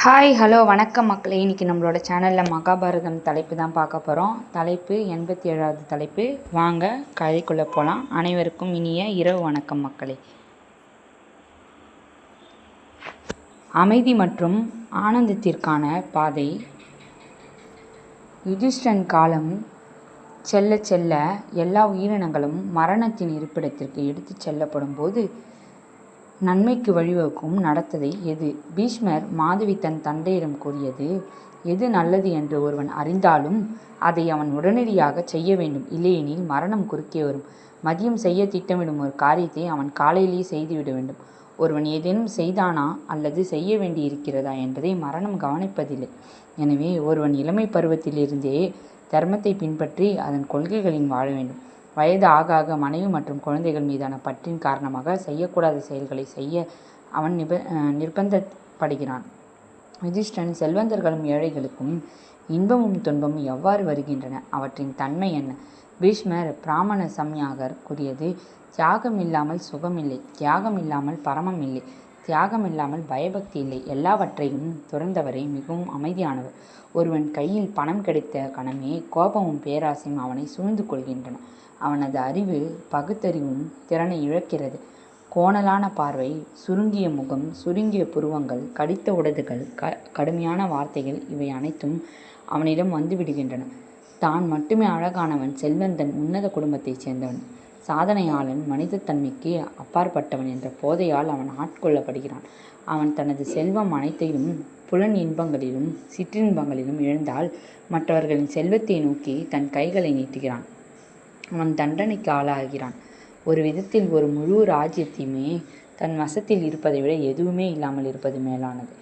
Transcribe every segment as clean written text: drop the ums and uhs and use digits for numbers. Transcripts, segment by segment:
Hi hello வணக்கம் மக்களே. இன்றைக்கி நம்மளோட சேனலில் மகாபாரதம் தலைப்பு தான் பார்க்க போகிறோம். தலைப்பு 87வது தலைப்பு. வாங்க கதைக்குள்ளே போகலாம். அனைவருக்கும் இனிய இரவு வணக்கம் மக்களே. அமைதி மற்றும் ஆனந்தத்திற்கான பாதை. யுதிஷ்டன் காலம் செல்ல செல்ல எல்லா உயிரினங்களும் மரணத்தின் இருப்பிடத்திற்கு எடுத்துச் செல்லப்படும் போது நன்மைக்கு வழிவகுக்கும் நடத்ததை எது? பீஷ்மர் மாதவி தன் தந்தையிடம் கூறியது, எது நல்லது என்று ஒருவன் அறிந்தாலும் அதை அவன் உடனடியாக செய்ய வேண்டும், இல்லையெனில் மரணம் குறுக்கே வரும். மதியம் செய்ய திட்டமிடும் ஒரு காரியத்தை அவன் காலையிலேயே செய்துவிட வேண்டும். ஒருவன் ஏதேனும் செய்தானா அல்லது செய்ய வேண்டி இருக்கிறதா என்பதை மரணம் கவனிப்பதில்லை. எனவே ஒருவன் இளமை பருவத்திலிருந்தே தர்மத்தை பின்பற்றி அதன் கொள்கைகளின் வாழ வேண்டும். வயது ஆக ஆக மனைவி மற்றும் குழந்தைகள் மீதான பற்றின் காரணமாக செய்யக்கூடாத செயல்களை செய்ய அவன் நிர்பந்தப்படுகிறான். யுதிஷ்டன் செல்வந்தர்களும் ஏழைகளுக்கும் இன்பமும் துன்பமும் எவ்வாறு வருகின்றன, அவற்றின் தன்மை என்ன? பீஷ்மர் பிராமண சம்யாகர் கூறியது, தியாகம் இல்லாமல் சுகம் இல்லை, தியாகம் இல்லாமல் பரமம் இல்லை, தியாகம் இல்லாமல் பயபக்தி இல்லை. எல்லாவற்றையும் துறந்தவரை மிகவும் அமைதியானவர். ஒருவன் கையில் பணம் கிடைத்த கணமே கோபமும் பேராசையும் அவனை சூழ்ந்து கொள்கின்றன. அவனது அறிவு பகுத்தறிவும் திறனை இழக்கிறது. கோணலான பார்வை, சுருங்கிய முகம், சுருங்கிய புருவங்கள், கடித்த உதடுகள், கடுமையான வார்த்தைகள் இவை அனைத்தும் அவனிடம் வந்துவிடுகின்றன. தான் மட்டுமே அழகானவன், செல்வந்தன், உன்னத குடும்பத்தைச் சேர்ந்தவன், சாதனையாளன், மனிதத்தன்மைக்கு அப்பாற்பட்டவன் என்ற போதையால் அவன் ஆட்கொள்ளப்படுகிறான். அவன் தனது செல்வம் அனைத்தையும் புலன் இன்பங்களிலும் சிற்றின்பங்களிலும் இழந்தால் மற்றவர்களின் செல்வத்தை நோக்கி தன் கைகளை நீட்டுகிறான். அவன் தண்டனைக்கு ஆளாகிறான். ஒரு விதத்தில் ஒரு முழு ராஜ்யத்தையுமே தன் வசத்தில் இருப்பதை விட எதுவுமே இல்லாமல் இருப்பது மேலானது.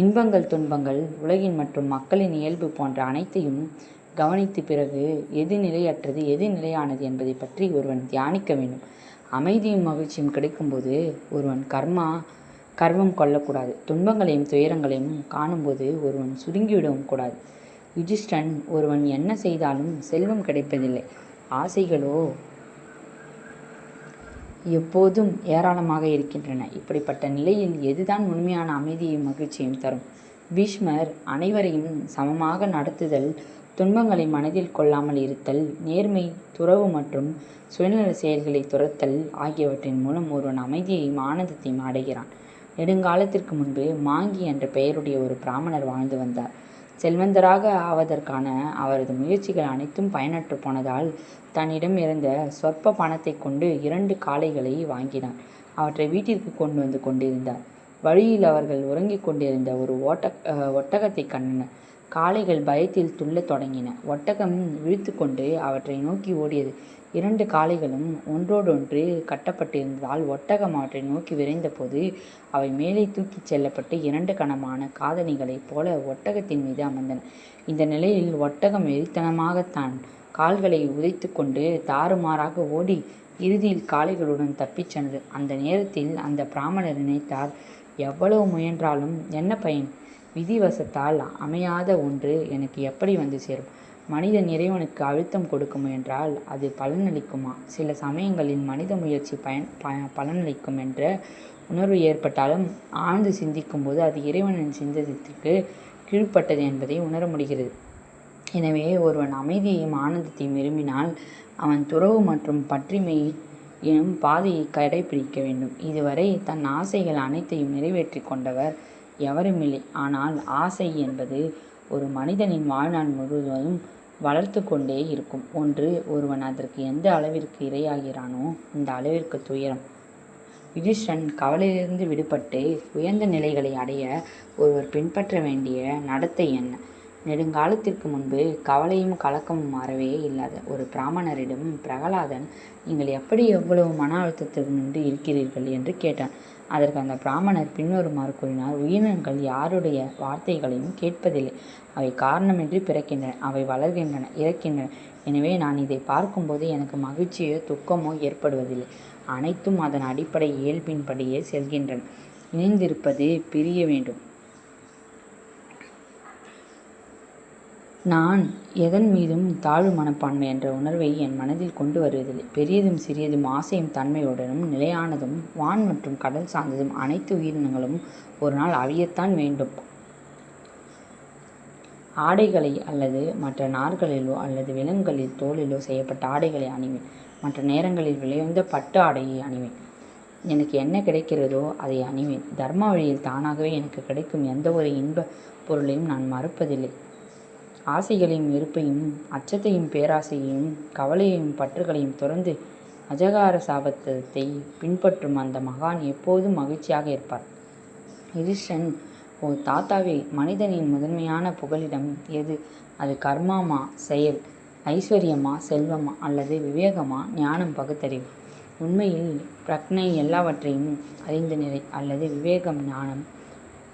இன்பங்கள், துன்பங்கள், உலகின் மற்றும் மக்களின் இயல்பு போன்ற அனைத்தையும் கவனித்து பிறகு எது நிலையற்றது எது நிலையானது என்பதை பற்றி ஒருவன் தியானிக்க வேண்டும். அமைதியும் மகிழ்ச்சியும் கிடைக்கும்போது ஒருவன் கர்வம் கொள்ளக்கூடாது. துன்பங்களையும் துயரங்களையும் காணும்போது ஒருவன் சுருங்கிவிடவும் கூடாது. யுதிஷ்டன், ஒருவன் என்ன செய்தாலும் செல்வம் கிடைப்பதில்லை, ஆசைகளோ எப்போதும் ஏராளமாக இருக்கின்றன. இப்படிப்பட்ட நிலையில் எதுதான் உண்மையான அமைதியையும் மகிழ்ச்சியையும் தரும்? பீஷ்மர், அனைவரையும் சமமாக நடத்துதல், துன்பங்களை மனதில் கொள்ளாமல் இருத்தல், நேர்மை, துறவு மற்றும் சுயநல செயல்களை துரத்தல் ஆகியவற்றின் மூலம் ஒருவன் அமைதியையும் ஆனந்தத்தையும் அடைகிறான். நெடுங்காலத்திற்கு முன்பு மாங்கி என்ற பெயருடைய ஒரு பிராமணர் வாழ்ந்து வந்தார். செல்வந்தராக ஆவதற்கான அவரது முயற்சிகள் அனைத்தும் பயனற்று போனதால் தன்னிடம் இருந்த சொற்ப பணத்தை கொண்டு 2 காளைகளை வாங்கினார். அவற்றை வீட்டிற்கு கொண்டு வந்து கொண்டிருந்தார். வழியில் அவர்கள் உறங்கிக் கொண்டிருந்த ஒரு ஒட்டகத்தை கண்டனர். காளைகள் பயத்தில் துள்ளத் தொடங்கின. ஒட்டகம் விழித்து கொண்டு அவற்றை நோக்கி ஓடியது. 2 காளைகளும் ஒன்றோடொன்று கட்டப்பட்டிருந்ததால் ஒட்டகம் அவற்றை நோக்கி விரைந்தபோது அவை மேலே தூக்கிச் செல்லப்பட்டு 2 கனமான காதணிகளைப் போல ஒட்டகத்தின் மீது அமர்ந்தன. இந்த நிலையில் ஒட்டகம் வெறித்தனமாக தான் கால்களை உதைத்து கொண்டு தாறுமாறாக ஓடி இறுதியில் காளைகளுடன் தப்பிச் சென்றது. அந்த நேரத்தில் அந்த பிராமணர் நினைத்தார், எவ்வளவு முயன்றாலும் என்ன பயன்? விதிவசத்தால் அமையாத ஒன்று எனக்கு எப்படி வந்து சேரும்? மனிதன் இறைவனுக்கு அழுத்தம் கொடுக்க முயன்றால் அது பலனளிக்குமா? சில சமயங்களில் மனித முயற்சி பலனளிக்கும் என்ற உணர்வு ஏற்பட்டாலும் ஆழ்ந்து சிந்திக்கும் போது அது இறைவனின் சிந்தத்திற்கு கீழ்ப்பட்டது என்பதை உணர முடிகிறது. எனவே ஒருவன் அமைதியையும் ஆனந்தத்தையும் விரும்பினால் அவன் துறவு மற்றும் பற்றிமை எனும் பாதையை கடைபிடிக்க வேண்டும். இதுவரை தன் ஆசைகள் அனைத்தையும் நிறைவேற்றி கொண்டவர் எவருமில்லை. ஆனால் ஆசை என்பது ஒரு மனிதனின் வாழ்நாள் முழுவதும் வளர்த்து கொண்டே இருக்கும் ஒன்று. ஒருவன் அதற்கு எந்த அளவிற்கு இரையாகிறானோ அந்த அளவிற்கு துயரம். யுதிஷ்டன், கவலையிலிருந்து விடுபட்டு உயர்ந்த நிலைகளை அடைய ஒருவர் பின்பற்ற வேண்டிய நடத்தை என்ன? நெடுங்காலத்திற்கு முன்பு கவலையும் கலக்கமும் அறவே இல்லாத ஒரு பிராமணரிடம் பிரகலாதன், நீங்கள் எப்படி எவ்வளவு மன அழுத்தத்திலிருந்து இருக்கிறீர்கள் என்று கேட்டான். அதற்கு அந்த பிராமணர் பின்வருமாறு கூறினார், உயிரினங்கள் யாருடைய வார்த்தைகளையும் கேட்பதில்லை. அவை காரணமின்றி பிறக்கின்றன, அவை வளர்கின்றன, இறக்கின்றன. எனவே நான் இதை பார்க்கும்போது எனக்கு மகிழ்ச்சியோ துக்கமோ ஏற்படுவதில்லை. அனைத்தும் அதன் அடிப்படை இயல்பின்படியே செல்கின்றன. இணைந்திருப்பது பிரிய வேண்டும். நான் எதன் மீதும் தாழ்வு மனப்பான்மை என்ற உணர்வை என் மனதில் கொண்டு வருவதில்லை. பெரியதும் சிறியதும் ஆசையும் தன்மையுடனும் நிலையானதும் வான் மற்றும் கடல் சார்ந்ததும் அனைத்து உயிரினங்களும் ஒரு நாள் அழியத்தான் வேண்டும். ஆடைகளை அல்லது மற்ற நார்களிலோ அல்லது விலங்குகளில் தோலிலோ செய்யப்பட்ட ஆடைகளை அணிவேன். மற்ற நேரங்களில் விலையுந்த பட்டு ஆடையை அணிவேன். எனக்கு என்ன கிடைக்கிறதோ அதை அணிவேன். தர்ம வழியில் தானாகவே எனக்கு கிடைக்கும் எந்த ஒரு இன்ப பொருளையும் நான் மறுப்பதில்லை. ஆசைகளையும் வெறுப்பையும் அச்சத்தையும் பேராசையையும் கவலையையும் பற்றுகளையும் துறந்து அஜகார சாபத்தை பின்பற்றும் அந்த மகான் எப்போதும் மகிழ்ச்சியாக இருப்பார். யுதிஷ்டன், ஓ தாத்தாவே, மனிதனின் முதன்மையான புகலிடம் எது? அது கர்மாமா, செயல், ஐஸ்வர்யமா, செல்வமா, அல்லது விவேகமா, ஞானம், பகுத்தறிவு? உண்மையில் பிரக்ஞை எல்லாவற்றையும் அறிந்த நிலை அல்லது விவேகம், ஞானம்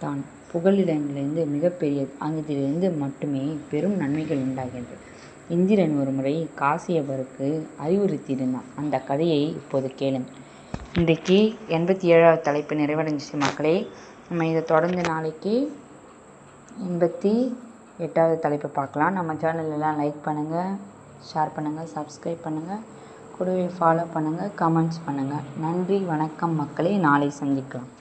தான் புகலிடங்களிலிருந்து மிகப்பெரியது. அங்கிருந்து மட்டுமே பெரும் நன்மைகள் உண்டாகின்றது. இந்திரன் ஒரு முறை காசியபருக்கு அறிவுறுத்தியிருந்தான். அந்த கதையை இப்போது கேளுங்கள். இன்றைக்கு 87வது தலைப்பு நிறைவடைஞ்சிச்சு மக்களே. நம்ம இதை தொடர்ந்து நாளைக்கு 88வது தலைப்பை பார்க்கலாம். நம்ம சேனலெல்லாம் லைக் பண்ணுங்கள், ஷேர் பண்ணுங்கள், சப்ஸ்கிரைப் பண்ணுங்கள், கூடவே ஃபாலோ பண்ணுங்கள், கமெண்ட்ஸ் பண்ணுங்கள். நன்றி, வணக்கம் மக்களே. நாளை சந்திக்கலாம்.